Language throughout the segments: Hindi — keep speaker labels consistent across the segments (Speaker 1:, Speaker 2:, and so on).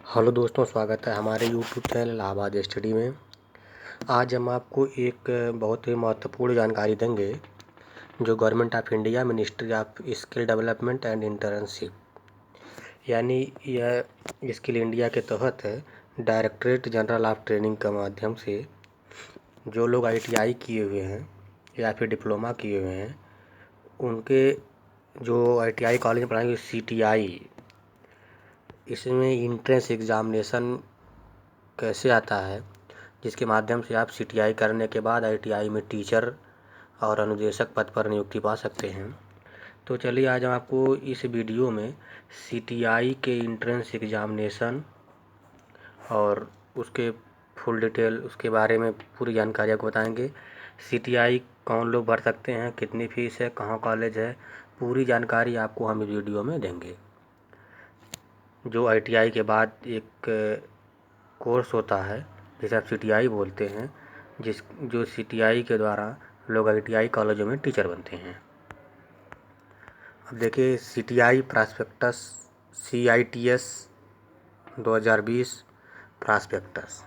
Speaker 1: हेलो दोस्तों, स्वागत है हमारे यूट्यूब चैनल इलाहाबाद स्टडी में। आज हम आपको एक बहुत ही महत्वपूर्ण जानकारी देंगे जो government of India ministry of skill development and internship यानी यह स्किल इंडिया के तहत है डायरेक्टरेट जनरल ऑफ ट्रेनिंग के माध्यम से जो लोग ITI किए हुए हैं या फिर डिप्लोमा किए हुए हैं उनके जो ITI कॉलेज में पढ़ाएंगे CTI, इसमें इंट्रेंस एग्ज़ामिनेशन कैसे आता है जिसके माध्यम से आप CTI करने के बाद ITI में टीचर और अनुदेशक पद पर नियुक्ति पा सकते हैं। तो चलिए आज हम आपको इस वीडियो में CTI के इंट्रेंस एग्ज़ामिनेशन और उसके फुल डिटेल उसके बारे में पूरी जानकारी आपको बताएंगे। CTI कौन लोग भर सकते हैं, कितनी फ़ीस है, कहाँ कॉलेज है, पूरी जानकारी आपको हम इस वीडियो में देंगे। जो ITI के बाद एक कोर्स होता है जिसे आप CTI बोलते हैं, जो CTI के द्वारा लोग ITI कॉलेजों में टीचर बनते हैं। अब देखिए CTI प्रॉस्पेक्टस CITS 2020 प्रॉस्पेक्टस।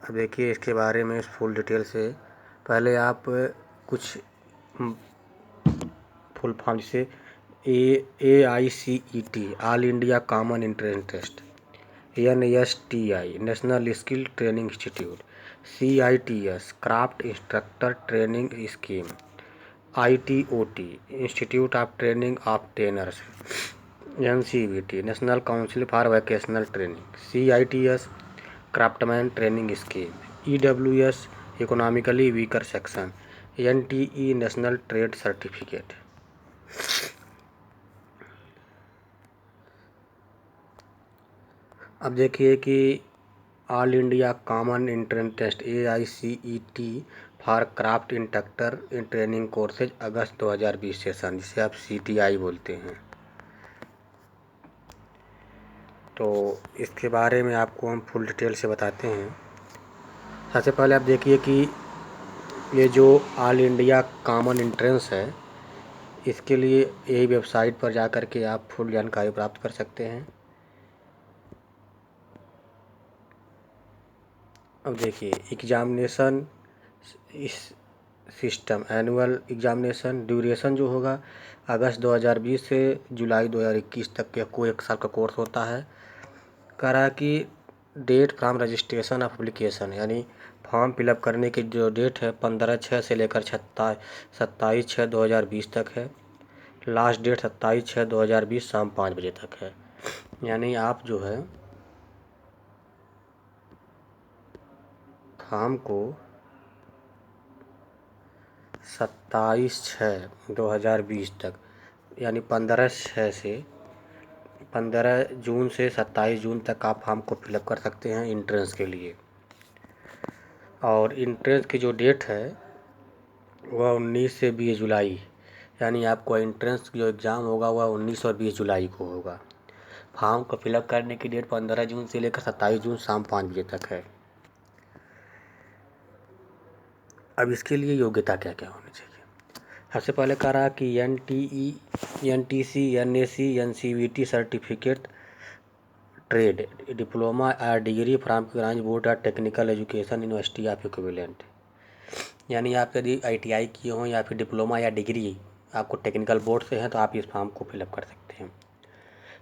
Speaker 1: अब देखिए इसके बारे में फुल डिटेल से पहले आप कुछ फुल फॉर्म जैसे AICET all India common entrance test, NSTI national skill training institute, CITS craft instructor training scheme, ITOT institute of training of trainers, NCVT national council for vocational training, CITS craftsman training scheme, EWS economically weaker section, NTE national trade certificate. अब देखिए कि all India common entrance test AICET for craft instructor in training courses August 2020 session, जिसे आप CTI बोलते हैं। तो इसके बारे में आपको हम फुल डिटेल से बताते हैं। सबसे पहले आप देखिए कि ये जो ऑल इंडिया कॉमन एंट्रेंस है इसके लिए यही वेबसाइट पर जा कर के आप फुल जानकारी प्राप्त कर सकते हैं। अब देखिए एग्ज़ामिनेशन इस सिस्टम एनुअल एग्ज़ामिनेशन ड्यूरेशन जो होगा अगस्त 2020 से जुलाई 2021 तक के कोई एक साल का कोर्स होता है। कह रहा है कि date from registration of application यानी फॉर्म फिलअप करने की जो डेट है 15/6 से लेकर 27/6/2020 तक है। लास्ट डेट 27/6/2020 शाम 5 बजे तक है। यानी आप जो है फॉर्म को 27/6/2020 तक यानी 15/6 से 15 जून से 27 जून तक आप फॉर्म को फिलअप कर सकते हैं इंट्रेंस के लिए। और इंट्रेंस की जो डेट है वह 19 से 20 जुलाई यानी आपको इंट्रेंस जो एग्ज़ाम होगा वह 19 और 20 जुलाई को होगा। फॉर्म को फिलअप करने की डेट 15 जून से लेकर 27 जून शाम 5 बजे तक है। अब इसके लिए योग्यता क्या क्या होनी चाहिए। सबसे पहले कह रहा कि NTE NTC NAC NCVT certificate trade diploma या डिग्री फ्रॉम ब्रांच बोर्ड या technical education university of equivalent. यानी आप यदि ITI किए हों या फिर डिप्लोमा या डिग्री आपको टेक्निकल बोर्ड से है तो आप इस फॉर्म को फिलअप कर सकते हैं।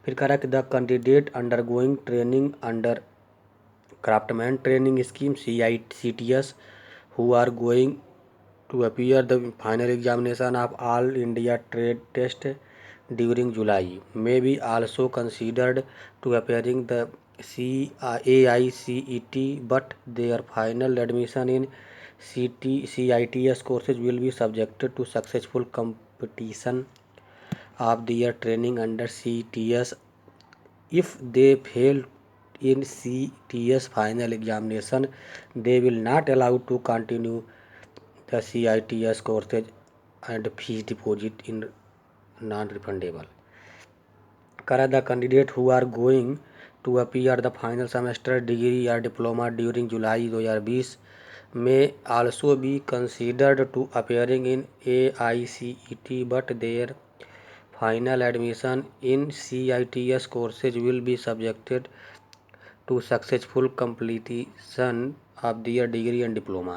Speaker 1: फिर कह रहा कि the candidate under going training under craftsman training scheme CTS who are going to appear the final examination of all India trade test during July may be also considered to appearing the AICET, but their final admission in CITS courses will be subjected to successful completion of their training under CTS. If they fail in CTS final examination, they will not allowed to continue the CITS courses and fees deposit in non-refundable. The candidate who are going to appear the final semester degree or diploma during July 2020 may also be considered to appearing in AICET, but their final admission in CITS courses will be subjected to successful completion of their degree and diploma.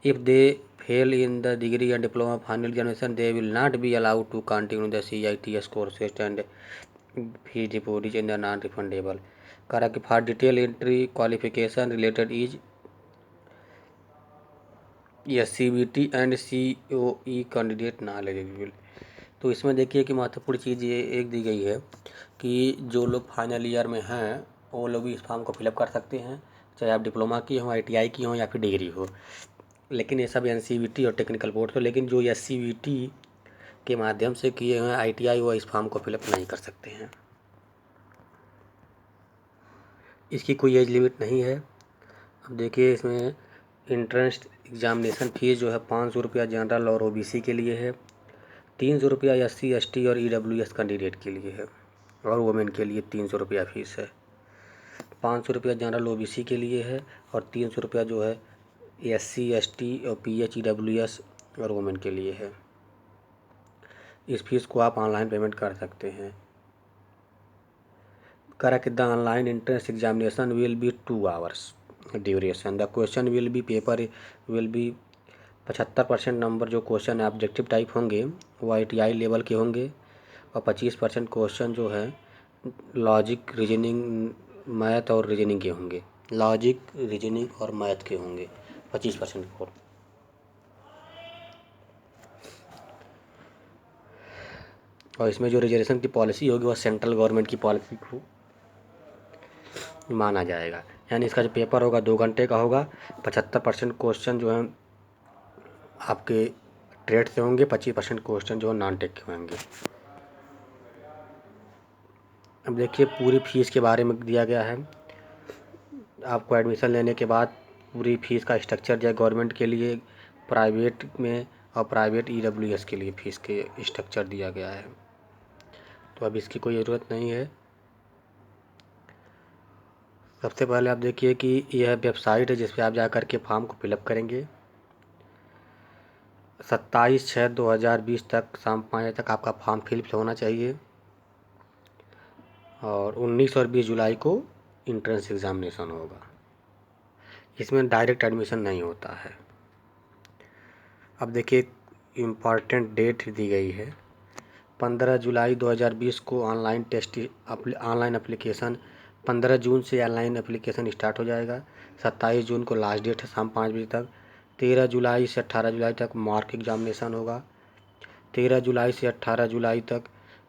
Speaker 1: If they fail in the degree and diploma final examination, they will not be allowed to continue the CITS courses and fee deposit in the non-refundable. Correct. For detailed entry qualification related is CBT and COE candidate not eligible. तो इसमें देखिए कि महत्वपूर्ण चीज़ ये एक दी गई है कि जो लोग फाइनल ईयर में हैं वो लोग भी इस फॉर्म को फिलअप कर सकते हैं, चाहे आप डिप्लोमा की हो, ITI की हो या फिर डिग्री हो। लेकिन ये सब NCVT और टेक्निकल बोर्ड हो, लेकिन जो SCVT के माध्यम से किए हुए ITI वो इस फॉर्म को फिलअप नहीं कर सकते हैं। इसकी कोई एज लिमिट नहीं है। अब देखिए इसमें इंट्रेंस एग्जामिनेशन फीस जो है 500 रुपया जनरल और OBC के लिए है, 300 रुपया SC ST और EWS कैंडिडेट के लिए है, और वुमेन के लिए 300 रुपया फीस है। 500 रुपया जनरल OBC के लिए है और 300 रुपया जो है SC ST और PH EWS और वुमेन के लिए है। इस फीस को आप ऑनलाइन पेमेंट कर सकते हैं। Correct. The online entrance examination will be 2 hours duration. The question will be paper will be 75% number जो क्वेश्चन ऑब्जेक्टिव टाइप होंगे वो ITI लेवल के होंगे, और 25% क्वेश्चन जो है लॉजिक रीजनिंग मैथ और रीजनिंग के होंगे। लॉजिक रीजनिंग और मैथ के होंगे 25% को। और इसमें जो रिजर्वेशन की पॉलिसी होगी वह सेंट्रल गवर्नमेंट की पॉलिसी को माना जाएगा। यानी इसका जो पेपर होगा 2 घंटे का होगा। 75% क्वेश्चन जो हैं आपके ट्रेड से होंगे, 25% क्वेश्चन जो है नॉन टेक के होंगे। अब देखिए पूरी फीस के बारे में दिया गया है। आपको एडमिशन लेने के बाद पूरी फीस का स्ट्रक्चर जो है गवर्नमेंट के लिए, प्राइवेट में और प्राइवेट EWS के लिए फीस के स्ट्रक्चर दिया गया है। तो अब इसकी कोई ज़रूरत नहीं है। सबसे पहले आप देखिए कि यह वेबसाइट है जिस पे आप जा कर के फॉर्म को फिलअप करेंगे। 27/6/2020 तक शाम 5 बजे तक आपका फॉर्म फिल होना चाहिए, और 19 और 20 जुलाई को इंट्रेंस एग्ज़ामिनेशन होगा। इसमें डायरेक्ट एडमिशन नहीं होता है। अब देखिए इम्पॉर्टेंट डेट दी गई है 15 जुलाई 2020 को ऑनलाइन एप्लीकेशन 15 जून से ऑनलाइन एप्लीकेशन स्टार्ट हो जाएगा। 27 जून को लास्ट डेट है शाम 5 बजे तक। 13 जुलाई से 18 जुलाई तक मार्क एग्जामिनेशन होगा। 13 जुलाई से 18 जुलाई तक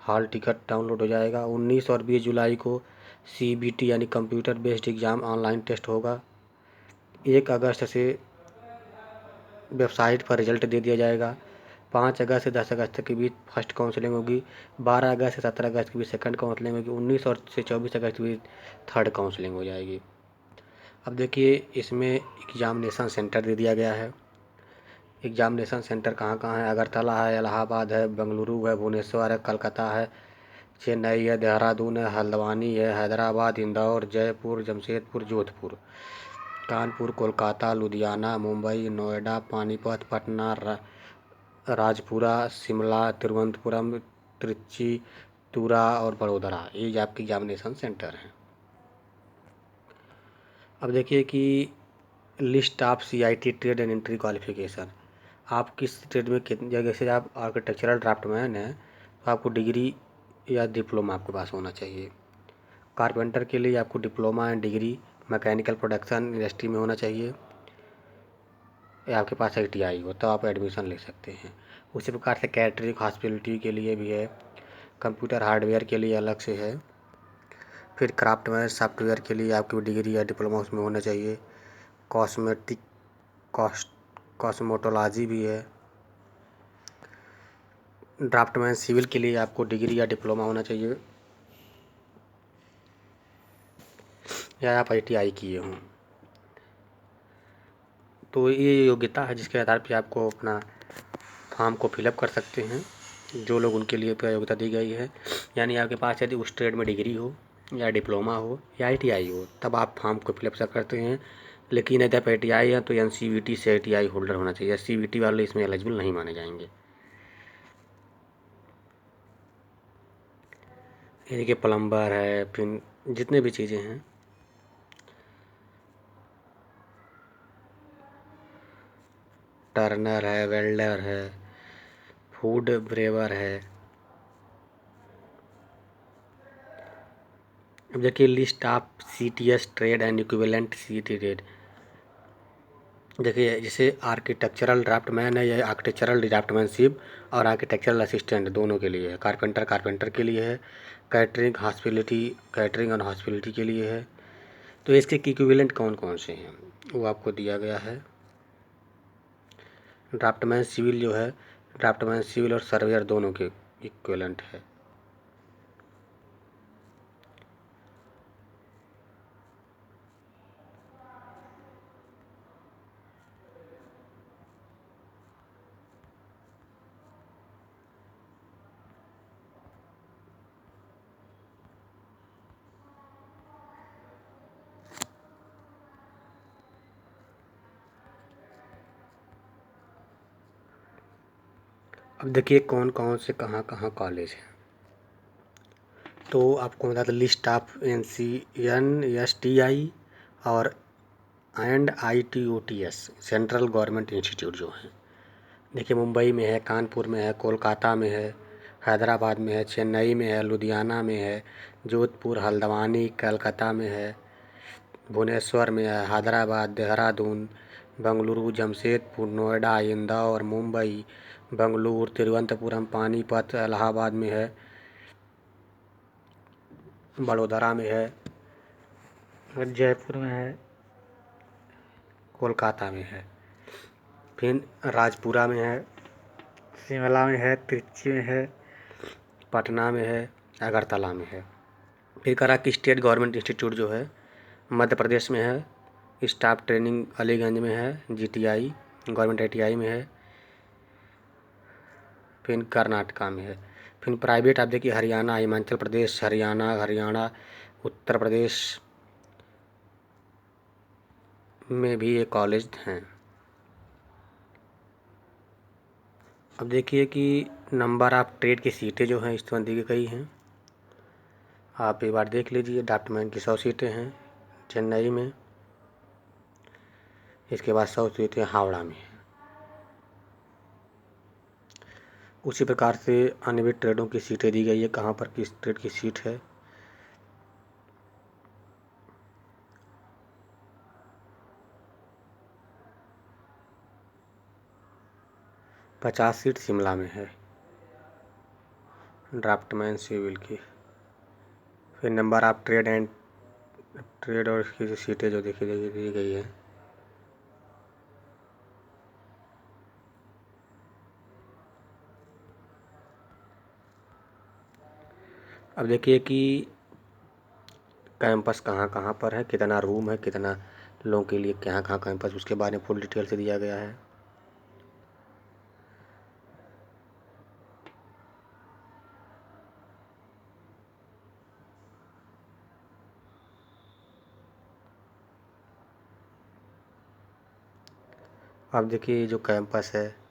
Speaker 1: हॉल टिकट डाउनलोड हो जाएगा। 19 और 20 जुलाई को CBT यानी computer based exam online test होगा। 1 अगस्त से वेबसाइट पर रिजल्ट दे दिया जाएगा। 5 अगस्त से 10 अगस्त के बीच फर्स्ट काउंसलिंग होगी। 12 अगस्त से 17 अगस्त के बीच सेकंड काउंसलिंग होगी। 19 और से 24 अगस्त के बीच थर्ड काउंसलिंग हो जाएगी। अब देखिए इसमें एग्ज़ामिनेशन सेंटर दे दिया गया है। एग्ज़ामिनेशन सेंटर कहाँ कहाँ है? अगरतला है, इलाहाबाद है, बेंगलुरु है, भुवनेश्वर है, कलकत्ता है, चेन्नई है, देहरादून है, हल्द्वानी है, हैदराबाद, इंदौर, जयपुर, जमशेदपुर, जोधपुर, कानपुर, कोलकाता, लुधियाना, मुंबई, नोएडा, पानीपत, पटना, राजपुरा, शिमला, तिरुवनंतपुरम, त्रिची, तुरा और बड़ोदरा, ये आपके एग्जामिनेशन सेंटर हैं। अब देखिए कि list of CIT trade and entry qualification. आप किस ट्रेड में कितनी जगह से, आप आर्किटेक्चरल ड्राफ्टमैन हैं तो आपको डिग्री या डिप्लोमा आपके पास होना चाहिए। कारपेंटर के लिए आपको diploma and degree mechanical production industry में होना चाहिए, या आपके पास ITI हो तो आप एडमिशन ले सकते हैं। उसी प्रकार से कैटरिंग हॉस्पिटलिटी के लिए भी है। कंप्यूटर हार्डवेयर के लिए अलग से है। फिर क्राफ्टमैन सॉफ्टवेयर के लिए आपकी डिग्री या डिप्लोमा उसमें होना चाहिए। कॉस्मेटोलॉजी भी है। ड्राफ्टमैन सिविल के लिए आपको डिग्री या डिप्लोमा होना चाहिए, या आप ITI किए हों। तो ये योग्यता है जिसके आधार पर आपको अपना फॉर्म को फिलअप कर सकते हैं, जो लोग उनके लिए योग्यता दी गई है। यानी आपके पास यदि उस ट्रेड में डिग्री हो या डिप्लोमा हो या ITI हो तब आप फॉर्म को फिलअप करते हैं। लेकिन यदि आप ITI हैं तो NCVT से ITI होल्डर होना चाहिए। CVT वाले इसमें एलिजिबल नहीं माने जाएंगे। ये देखिए प्लम्बर है, फिर जितने भी चीज़ें हैं, टर्नर है, वेल्डर है, फूड ब्रेवर है। अब देखिए list of CTS trade and equivalent C trade. देखिए जैसे आर्किटेक्चरल ड्राफ्टमैन है, यह आर्किटेक्चरल ड्राफ्टमैनशिप और आर्किटेक्चरल असिस्टेंट दोनों के लिए है। कारपेंटर के लिए है। कैटरिंग और हॉस्पिटलिटी के लिए है। तो इसके इक्विवेलेंट कौन कौन से हैं वो आपको दिया गया है। ड्राफ्टमैन सिविल जो है, ड्राफ्टमैन सिविल और सर्वेयर दोनों के इक्विवेलेंट है। अब देखिए कौन कौन से कहाँ कहाँ कॉलेज हैं। तो आपको बता दें लिस्ट ऑफ NCNSTI और ITOTS सेंट्रल गवर्नमेंट इंस्टीट्यूट जो हैं। देखिए मुंबई में है, कानपुर में है, कोलकाता में है, हैदराबाद में है, चेन्नई में है, लुधियाना में है, जोधपुर, हल्द्वानी, कलकत्ता में है, भुवनेश्वर में है, हैदराबाद, देहरादून, बेंगलुरु, जमशेदपुर, नोएडा, इंदौर, मुंबई, बेंगलुरु, तिरुवनंतपुरम, पानीपत, इलाहाबाद में है, बड़ोदरा में है, जयपुर में है, कोलकाता में है, फिर राजपुरा में है, शिमला में है, त्रिची में है, पटना में है, अगरतला में है। फिर करा कि स्टेट गवर्नमेंट इंस्टीट्यूट जो है मध्य प्रदेश में है, स्टाफ ट्रेनिंग अलीगंज में है, GTI गवर्नमेंट ITI में है, फिर कर्नाटका में है। फिर प्राइवेट आप देखिए हरियाणा, हिमाचल प्रदेश, हरियाणा उत्तर प्रदेश में भी ये कॉलेज हैं। अब देखिए कि नंबर ऑफ ट्रेड की सीटें जो हैं इस तरह दी गई हैं। आप एक बार देख लीजिए। ड्राफ्टमैन की 100 सीटें हैं चेन्नई में। इसके बाद 100 सीटें हावड़ा में हैं। उसी प्रकार से अन्य भी ट्रेडों की सीटें दी गई है, कहाँ पर किस ट्रेड की सीट है। पचास सीट शिमला में है ड्राफ्टमैन सिविल की। फिर नंबर ऑफ ट्रेड और इसकी जो सीटें जो दी गई है। अब देखिए कि कैंपस कहाँ कहाँ पर है, कितना रूम है, कितना लोगों के लिए कहाँ कहाँ कैंपस, उसके बारे में फुल डिटेल से दिया गया है। अब देखिए जो कैंपस है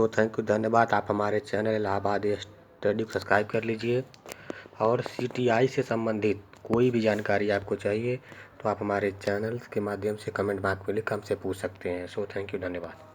Speaker 1: थैंक यू, धन्यवाद। आप हमारे चैनल इलाहाबाद स्टडी को सब्सक्राइब कर लीजिए। और CTI से संबंधित कोई भी जानकारी आपको चाहिए तो आप हमारे चैनल के माध्यम से कमेंट बॉक्स में लिख हमसे पूछ सकते हैं। थैंक यू, धन्यवाद।